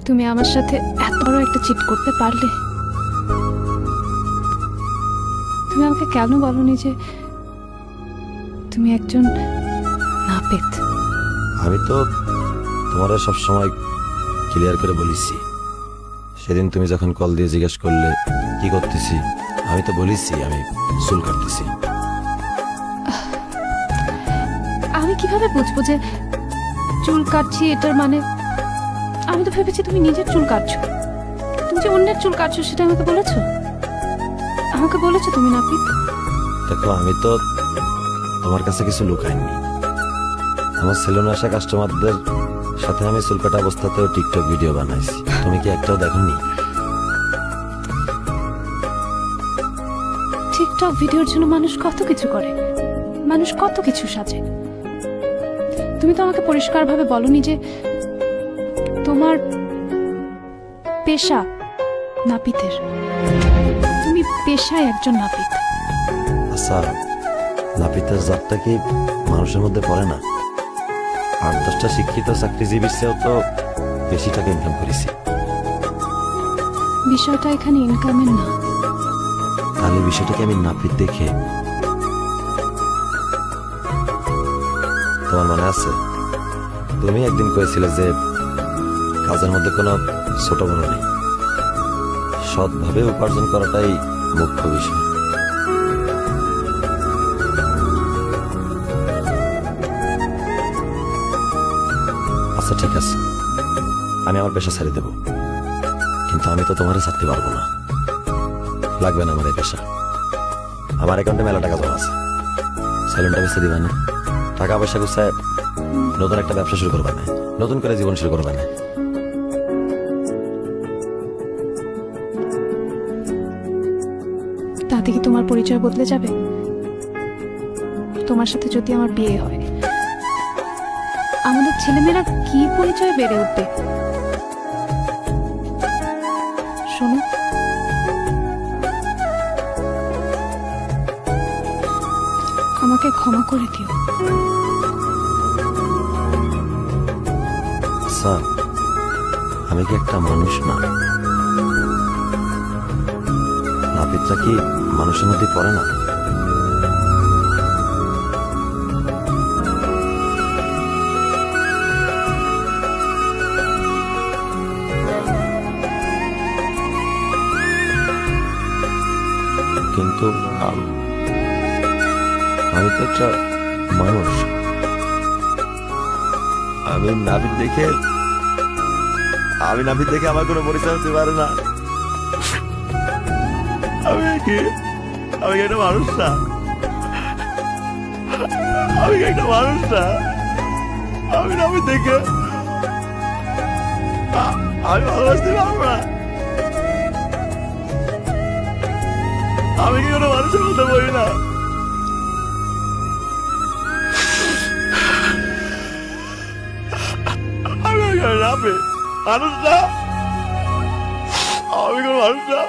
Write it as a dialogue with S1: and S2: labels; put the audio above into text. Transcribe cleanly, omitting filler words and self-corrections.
S1: তুমি আমার সাথে এত বড় একটা চিট করতে পারলে? তুমি আমাকে কেন বলনি যে তুমি একজন নাপিত?
S2: আমি তো তোমার সবসময় ক্লিয়ার করে বলেছি। সেদিন তুমি যখন কল দিয়ে জিজ্ঞেস করলে কি করতেছি, আমি তো বলেছি আমি চুল কাটতেছি।
S1: আমি কিভাবে বুঝবো যে চুল কাটছি এটার মানে? আমি তো ভেবেছি তুমি নিজের চুল কাটছো। তুমি যে অন্যের চুল কাটছো সেটা আমাকে বলেছো? আমাকে বলেছো তুমি নাপিত?
S2: দেখো, আমি তো তোমার কাছে কিছু লুকাইনি। আমার সেলুনে আসা কাস্টমারদের সাথে আমি চুল কাটা অবস্থাতেও টিকটক ভিডিও বানাইছি। তুমি কি একটাও দেখোনি?
S1: টিকটক ভিডিওর জন্য মানুষ কত কিছু করে, মানুষ কত কিছু সাজে। তুমি তো আমাকে পরিষ্কারভাবে বলনি যে তোমার পেশা নাপিতের। তুমি পেশায় একজন নাপিত।
S2: আচ্ছা, নাপিতের জাতটা কি মানুষের মধ্যে পড়ে না? 8-10টা শিক্ষিত চাকরিজীবীর চেয়েও তো বেশি টাকা ইনকাম করেছি।
S1: বিষয়টা এখানে ইনকামের না।
S2: তাহলে বিষয়টাকে আমি নাপিত দেখে, তোমার মনে আছে তুমি একদিন কয়েছিলে যে কাজের মধ্যে কোনো ছোট বড় নেই, সৎভাবে উপার্জন করাটাই মুখ্য বিষয়। আচ্ছা ঠিক আছে, আমি আমার পেশা ছেড়ে দেব, কিন্তু আমি তো তোমারে ছাড়তে পারবো না। লাগবে না আমার এই পেশা। আমার অ্যাকাউন্টে মেলা টাকা জমা আছে। সেলুনটা বেঁচে দিবা না, টাকা পয়সা গুছায় নতুন একটা ব্যবসা শুরু করবা না, নতুন করে জীবন শুরু করবা না।
S1: তাতে কি তোমার পরিচয় বদলে যাবে? তোমার সাথে যদি আমার বিয়ে হয়, আমাদের ছেলেমেয়েরা কি পরিচয় বেড়ে উঠবে? শোনো, আমাকে ক্ষমা করে দিও।
S2: আচ্ছা, আমি কি একটা মানুষ না? নাপিতরা কি মানুষের মধ্যে পড়ে না? কিন্তু আমি তো একটা মানুষ। আমি নাপিত দেখে আমার কোনো পরিচয় হতে পারে না। আমি কি একটা মানুষ না? আমি কি একটা মানুষ না? আমি নাপিত দেখে আমি ভালোবাসতে পারবো না? আমি কি কোনো মানুষের মতো বলি না? আমি নাপিত মানুষ না? আমি কোনো মানুষ না?